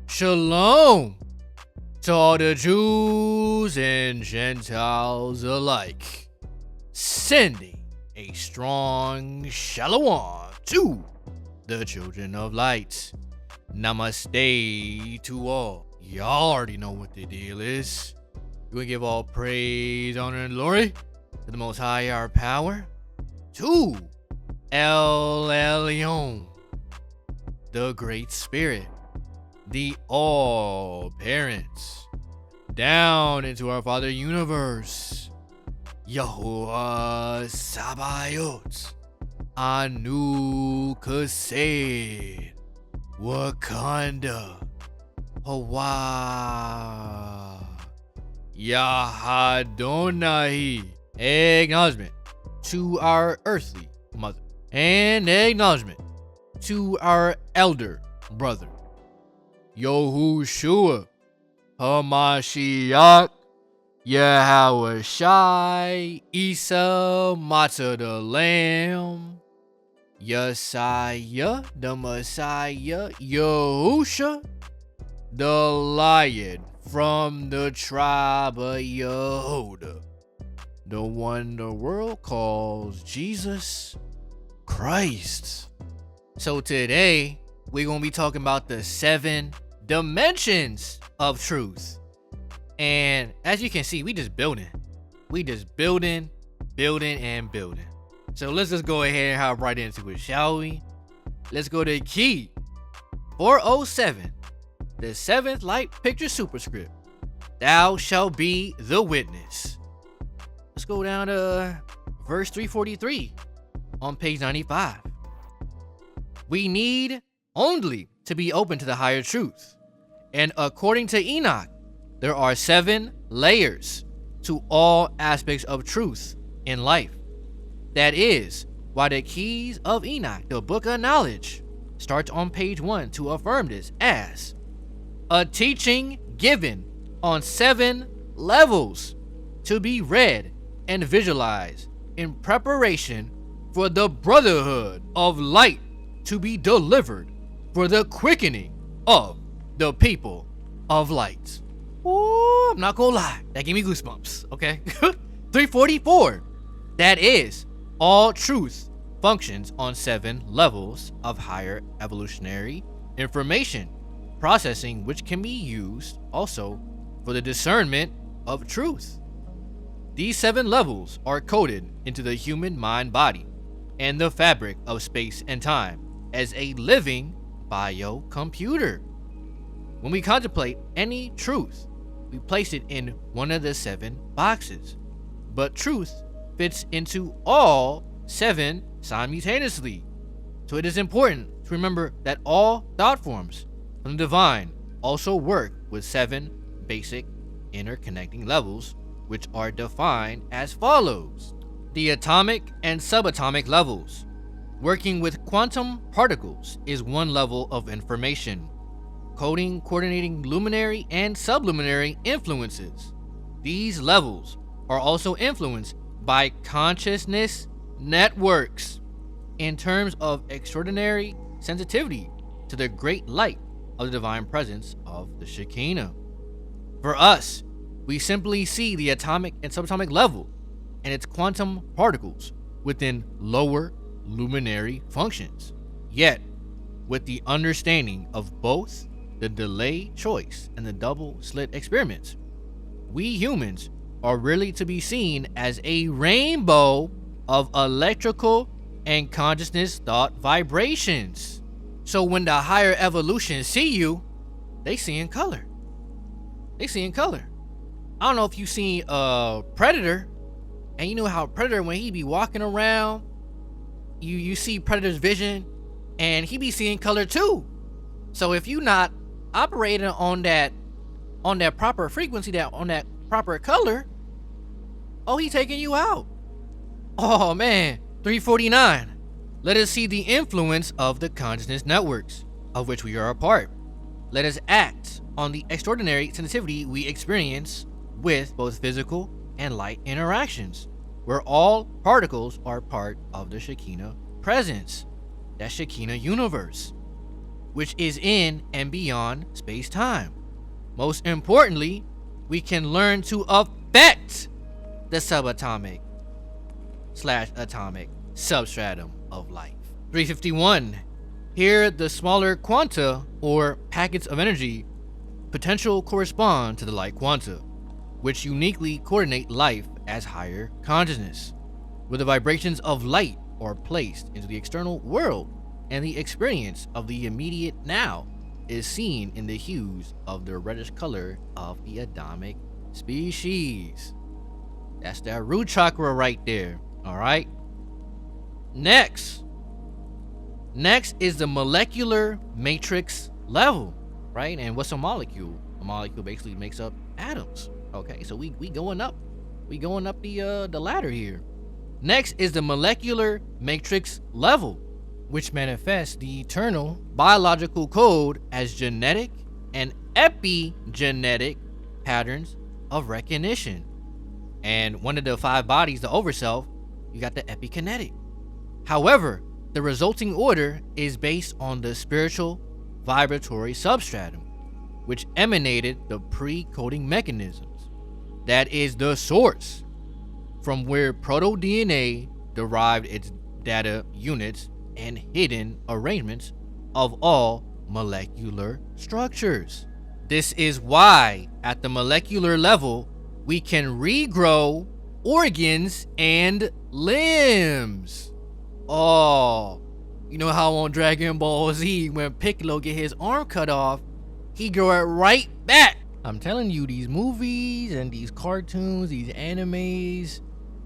Shalom to all the Jews and Gentiles alike, sending a strong shalom to the children of light. Namaste to all. Y'all already know what the deal is. We're gonna give all praise, honor, and glory to the Most High, our power, to El Elyon, the Great Spirit, the All Parents, down into our Father Universe, 𝐻𝐸 𝐷𝐢𝐻𝐸 𝐻𝐸 Wakanda, Hawaii, Yahadonai. Acknowledgement to our earthly mother, and acknowledgement to our elder brother, Yahushua HaMashiach 𝐻𝐸 Matzah the Lamb, Yesiah the Messiah, Yahusha the Lion from the tribe of Yehuda, the one the world calls Jesus Christ. So today we're gonna be talking about the 7 dimensions of truth. And as you can see, we just building, building. So let's just go ahead and hop right into it, shall we? Let's go to key 407, the 7th Light Picture Superscript. Thou shalt be the witness. Let's go down to verse 343 on page 95. We need only to be open to the higher truth. And according to Enoch, there are 7 layers to all aspects of truth in life. That is why the keys of Enoch, the book of knowledge, starts on page 1 to affirm this as a teaching given on 7 levels to be read and visualized in preparation for the brotherhood of light to be delivered for the quickening of the people of light. Ooh, I'm not gonna lie, that gave me goosebumps, okay? 344, that is, all truth functions on 7 levels of higher evolutionary information processing, which can be used also for the discernment of truth. These 7 levels are coded into the human mind body and the fabric of space and time as a living biocomputer. When we contemplate any truth, we place it in one of the 7 boxes, but truth fits into all 7 simultaneously. So it is important to remember that all thought forms from the divine also work with 7 basic interconnecting levels, which are defined as follows. The atomic and subatomic levels. Working with quantum particles is one level of information, coding, coordinating luminary and subluminary influences. These levels are also influenced by consciousness networks in terms of extraordinary sensitivity to the great light of the divine presence of the Shekinah. For us, we simply see the atomic and subatomic level and its quantum particles within lower luminary functions. Yet, with the understanding of both the delay choice and the double slit experiments, we humans are really to be seen as a rainbow of electrical and consciousness thought vibrations. So when the higher evolution see you, they see in color. I don't know if you seen Predator, and you know how Predator, when he be walking around, you see Predator's vision, and he be seeing color too. So if you not operating on that proper frequency, on that proper color, oh, he taking you out. Oh man. 349. Let us see the influence of the consciousness networks, of which we are a part. Let us act on the extraordinary sensitivity we experience with both physical and light interactions, where all particles are part of the Shekinah presence, that Shekinah universe. which is in and beyond space-time. Most importantly, we can learn to affect the subatomic / atomic substratum of life. 351. Here, the smaller quanta, or packets of energy, potential correspond to the light quanta, which uniquely coordinate life as higher consciousness, where the vibrations of light are placed into the external world, and the experience of the immediate now is seen in the hues of the reddish color of the Adamic species. That's that root chakra right there, all right? Next is the molecular matrix level, right? And what's a molecule? A molecule basically makes up atoms. Okay, so we going up. We going up the ladder here. Next is the molecular matrix level, which manifests the eternal biological code as genetic and epigenetic patterns of recognition. And one of the 5 bodies, the overself, you got the epikinetic. However, the resulting order is based on the spiritual vibratory substratum, which emanated the pre-coding mechanisms. That is the source from where proto-DNA derived its data units and hidden arrangements of all molecular structures. This is why, at the molecular level, we can regrow organs and limbs. Oh, you know how on Dragon Ball Z, when Piccolo get his arm cut off, he grow it right back. I'm telling you, these movies and these cartoons, these animes,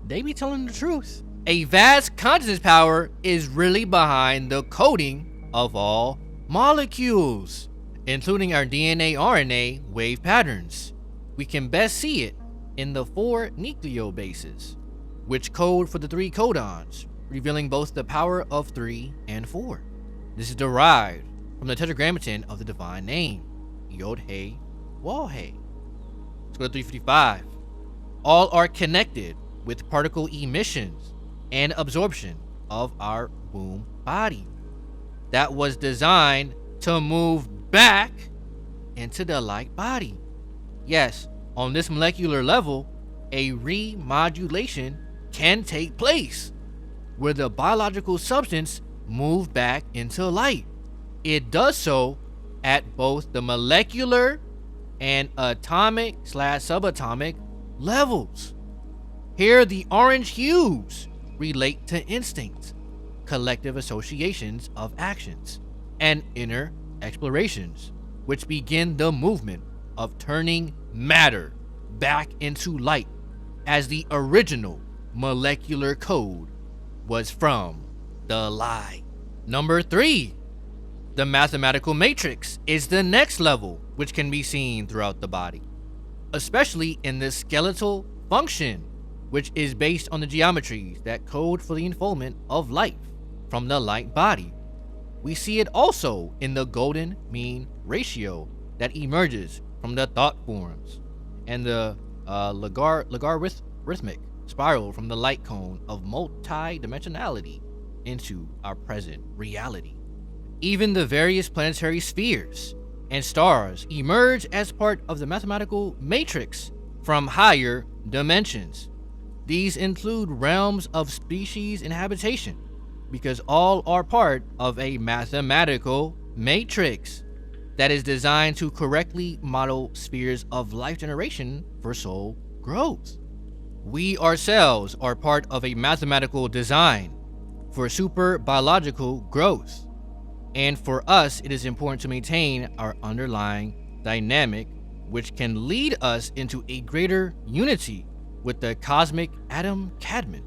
they be telling the truth. A vast consciousness power is really behind the coding of all molecules, including our DNA, RNA wave patterns. We can best see it in the 4 nucleobases, which code for the 3 codons, revealing both the power of 3 and 4. This is derived from the tetragrammaton of the divine name, 𝐁𝐸 𝐷𝐷. Let's go to 355. All are connected with particle emissions and absorption of our womb body that was designed to move back into the light body. Yes, on this molecular level, a remodulation can take place where the biological substance moves back into light. It does so at both the molecular and atomic / subatomic levels. Here, the orange hues relate to instincts, collective associations of actions, and inner explorations, which begin the movement of turning matter back into light, as the original molecular code was from the light. Number 3, the mathematical matrix is the next level, which can be seen throughout the body, especially in the skeletal function, which is based on the geometries that code for the unfoldment of life from the light body. We see it also in the golden mean ratio that emerges from the thought forms, and the logarithmic spiral from the light cone of multi-dimensionality into our present reality. Even the various planetary spheres and stars emerge as part of the mathematical matrix from higher dimensions. These include realms of species and habitation, because all are part of a mathematical matrix that is designed to correctly model spheres of life generation for soul growth. We ourselves are part of a mathematical design for super biological growth, and for us it is important to maintain our underlying dynamic, which can lead us into a greater unity with the cosmic atom Cadman.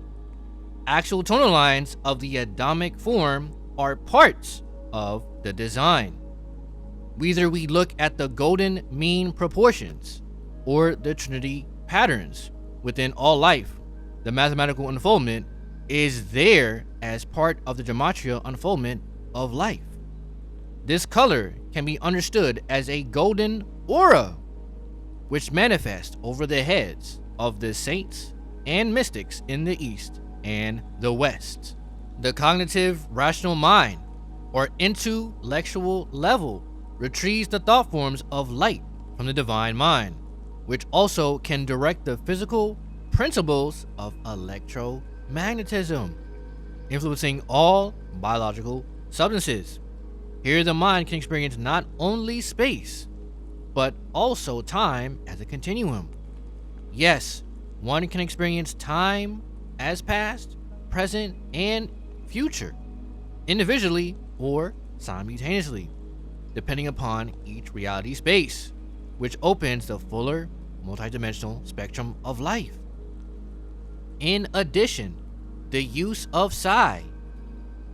Actual tonal lines of the Adamic form are parts of the design. Whether we look at the golden mean proportions or the Trinity patterns within all life, the mathematical unfoldment is there as part of the gematria unfoldment of life. This color can be understood as a golden aura, which manifests over the heads of the saints and mystics in the East and the West. The cognitive rational mind, or intellectual level retrieves the thought forms of light from the divine mind, which also can direct the physical principles of electromagnetism, influencing all biological substances. Here the mind can experience not only space, but also time as a continuum. Yes, one can experience time as past, present, and future, individually or simultaneously, depending upon each reality space, which opens the fuller multidimensional spectrum of life. In addition, the use of psi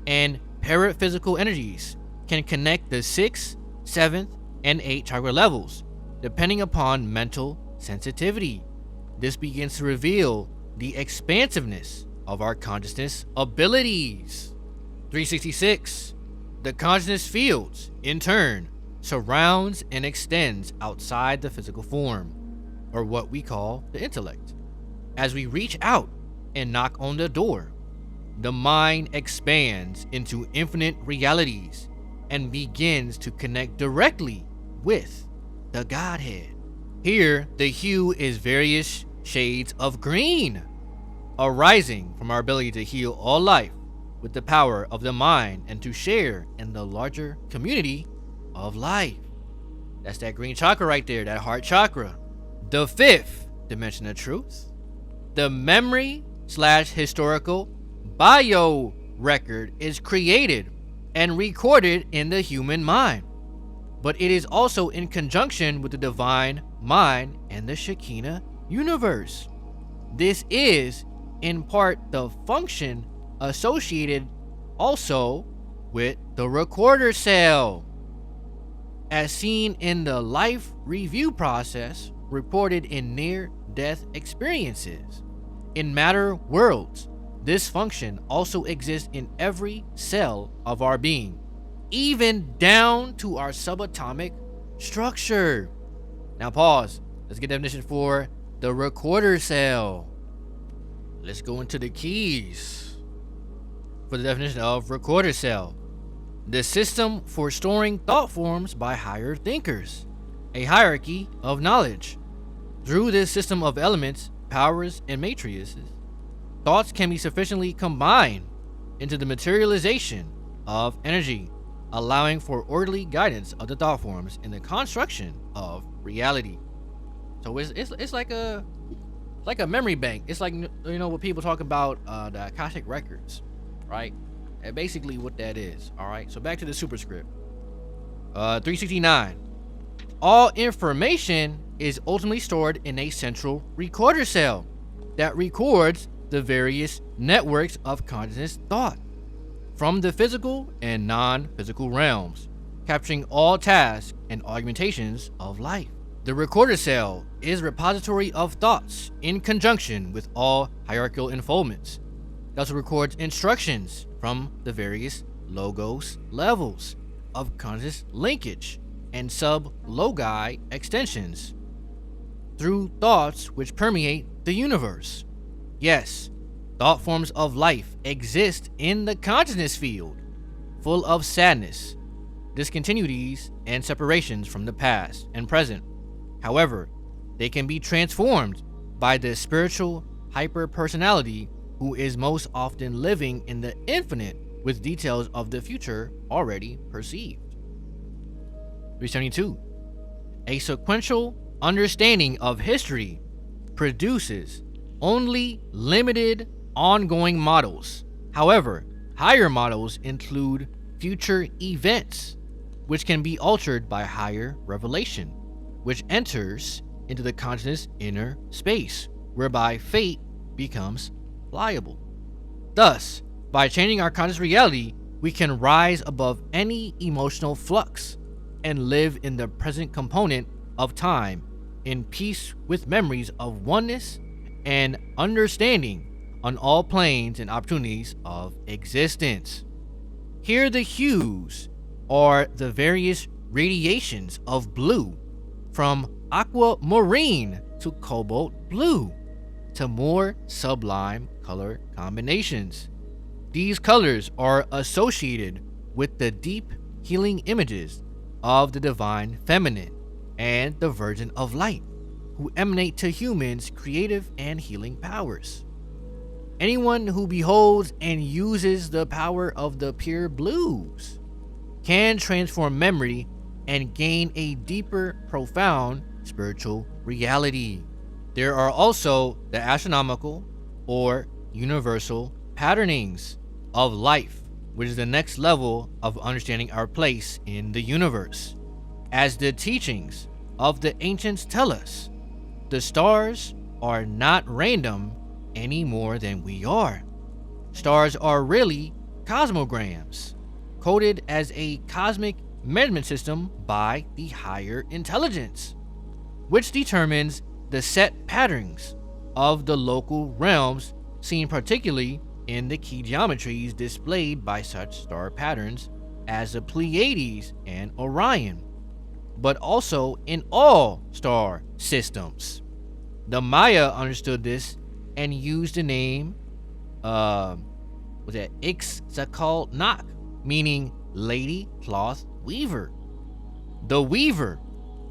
and paraphysical energies can connect the 6th, 7th, and 8th chakra levels, depending upon mental sensitivity. This begins to reveal the expansiveness of our consciousness abilities. 366. The consciousness fields, in turn, surrounds and extends outside the physical form, or what we call the intellect. As we reach out and knock on the door, the mind expands into infinite realities and begins to connect directly with the Godhead. Here, the hue is various shades of green, arising from our ability to heal all life with the power of the mind and to share in the larger community of life. That's that green chakra right there, that heart chakra. The 5th dimension of truth, the memory/historical bio record, is created and recorded in the human mind, but it is also in conjunction with the divine mind and the Shekinah universe. This is in part the function associated also with the recorder cell, as seen in the life review process reported in near-death experiences. In matter worlds, this function also exists in every cell of our being, even down to our subatomic structure. Now pause. Let's get a definition for the recorder cell. Let's go into the keys for the definition of recorder cell. The system for storing thought forms by higher thinkers, a hierarchy of knowledge. Through this system of elements, powers, and matrices, thoughts can be sufficiently combined into the materialization of energy, allowing for orderly guidance of the thought forms in the construction of reality. So it's like a memory bank. It's like, you know, what people talk about, the Akashic records, right? And basically what that is. All right, so back to the superscript. 369. All information is ultimately stored in a central recorder cell that records the various networks of consciousness thought from the physical and non-physical realms, capturing all tasks and augmentations of life. The recorder cell is a repository of thoughts in conjunction with all hierarchical unfoldments. It also records instructions from the various logos levels of conscious linkage and sub-logi extensions through thoughts which permeate the universe. Yes, thought forms of life exist in the consciousness field, full of sadness, discontinuities, and separations from the past and present. However, they can be transformed by the spiritual hyper-personality who is most often living in the infinite with details of the future already perceived. 372. A sequential understanding of history produces only limited ongoing models. However, higher models include future events, which can be altered by higher revelation, which enters into the consciousness inner space, whereby fate becomes pliable. Thus, by changing our conscious reality, we can rise above any emotional flux and live in the present component of time in peace with memories of oneness and understanding on all planes and opportunities of existence. Here the hues are the various radiations of blue, from aquamarine to cobalt blue to more sublime color combinations. These colors are associated with the deep healing images of the divine feminine and the virgin of light, who emanate to humans creative and healing powers. Anyone who beholds and uses the power of the pure blues can transform memory and gain a deeper, profound spiritual reality. There are also the astronomical or universal patternings of life, which is the next level of understanding our place in the universe. As the teachings of the ancients tell us, the stars are not random any more than we are. Stars are really cosmograms, coded as a cosmic measurement system by the higher intelligence, which determines the set patterns of the local realms, seen particularly in the key geometries displayed by such star patterns as the Pleiades and Orion, but also in all star systems. The Maya understood this and used the name 𝐁𝐨𝐤𝐬𝐤, meaning lady cloth weaver. The weaver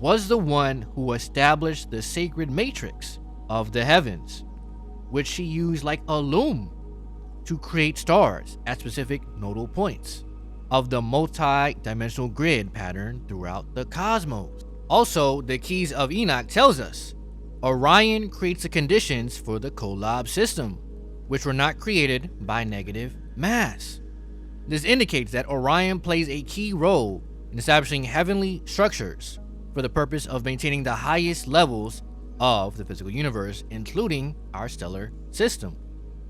was the one who established the sacred matrix of the heavens, which she used like a loom to create stars at specific nodal points of the multi-dimensional grid pattern throughout the cosmos. Also, the Keys of Enoch tells us Orion creates the conditions for the Kolob system, which were not created by negative mass. This indicates that Orion plays a key role in establishing heavenly structures for the purpose of maintaining the highest levels of the physical universe, including our stellar system.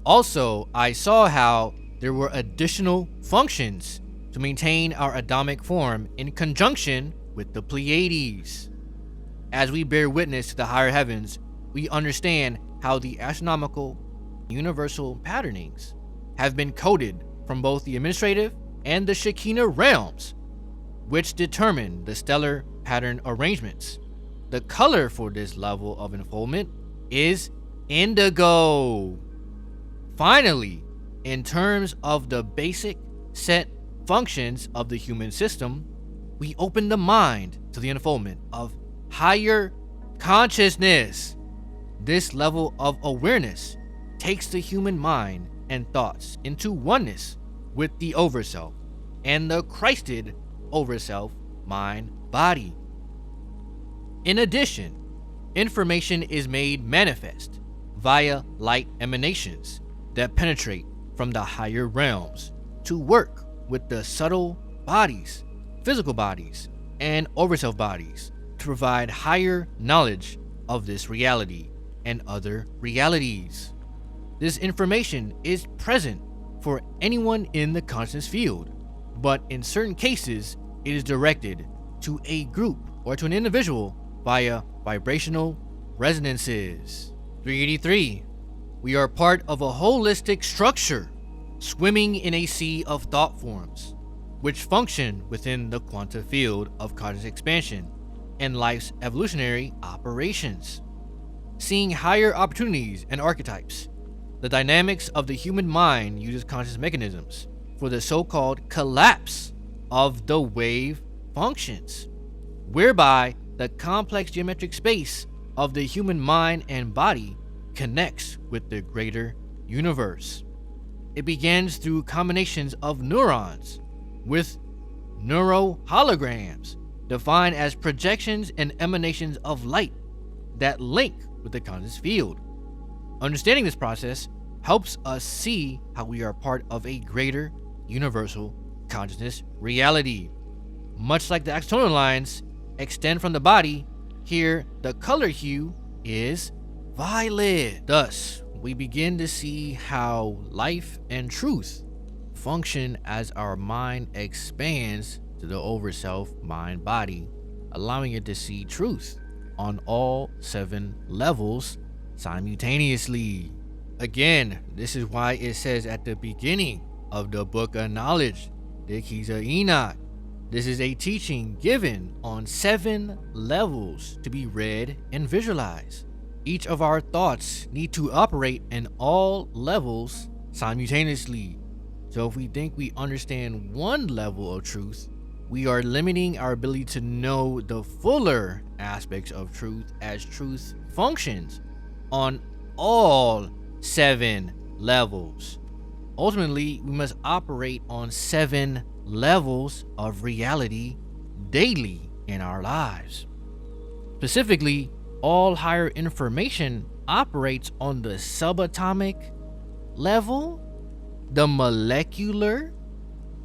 Also, I saw how there were additional functions to maintain our Adamic form in conjunction with the Pleiades. As we bear witness to the higher heavens, we understand how the astronomical universal patternings have been coded from both the administrative and the Shekinah realms, which determine the stellar pattern arrangements. The color for this level of unfoldment is indigo. Finally, in terms of the basic set functions of the human system, we open the mind to the unfoldment of higher consciousness. This level of awareness takes the human mind and thoughts into oneness with the Overself and the Christed Overself mind body. In addition, information is made manifest via light emanations that penetrate from the higher realms to work with the subtle bodies, physical bodies, and Overself bodies to provide higher knowledge of this reality and other realities. This information is present for anyone in the conscious field, but in certain cases, it is directed to a group or to an individual via vibrational resonances. 383. We are part of a holistic structure, swimming in a sea of thought forms, which function within the quantum field of conscious expansion and life's evolutionary operations. Seeing higher opportunities and archetypes, the dynamics of the human mind uses conscious mechanisms for the so-called collapse of the wave functions, whereby the complex geometric space of the human mind and body connects with the greater universe. It begins through combinations of neurons with neuroholograms, defined as projections and emanations of light that link with the conscious field. Understanding this process helps us see how we are part of a greater universal consciousness reality. Much like the axonal lines extend from the body, here the color hue is violet. Thus, we begin to see how life and truth function as our mind expands to the Overself mind body, allowing it to see truth on all 7 levels simultaneously. Again, this is why it says at the beginning of the Book of Knowledge, the Keys of Enoch, this is a teaching given on 7 levels to be read and visualized. Each of our thoughts need to operate in all levels simultaneously. So if we think we understand one level of truth, we are limiting our ability to know the fuller aspects of truth, as truth functions on all 7 levels. Ultimately, we must operate on 7 levels of reality daily in our lives. Specifically, all higher information operates on the subatomic level, the molecular,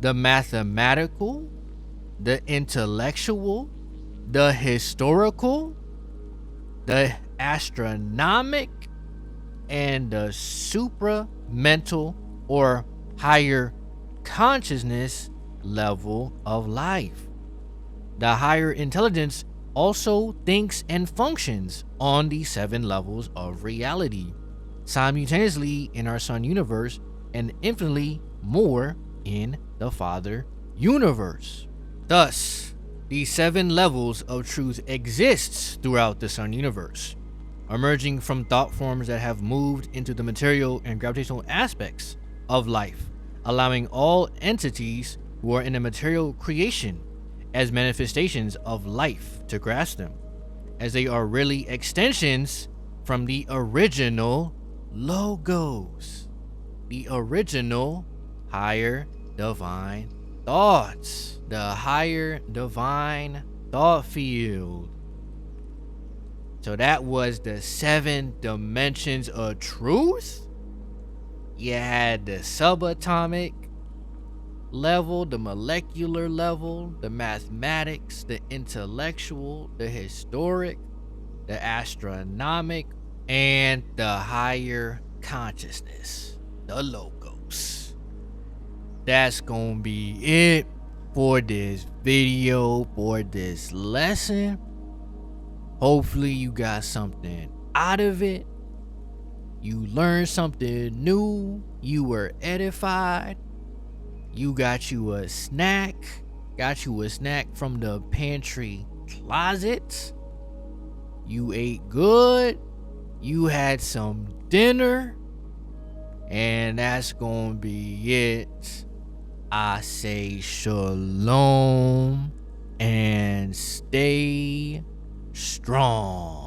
the mathematical, the intellectual, the historical, the astronomic, and the supramental or higher consciousness level of life. The higher intelligence also thinks and functions on the 7 levels of reality, simultaneously in our Son universe and infinitely more in the Father universe. Thus, the 7 levels of truth exists throughout the Son universe, emerging from thought forms that have moved into the material and gravitational aspects of life, allowing all entities who are in a material creation as manifestations of life to grasp them, as they are really extensions from the original logos, the original higher divine thoughts, the higher divine thought field. So that was the 7 dimensions of truth. You had the subatomic level, the molecular level, the mathematics, the intellectual, the historic, the astronomic, and the higher consciousness, the logos. That's gonna be it for this video, for this lesson. Hopefully you got something out of it. You learned something new. You were edified. You got you a snack. Got you a snack from the pantry closet. You ate good. You had some dinner. And that's gonna be it. I say shalom and stay strong.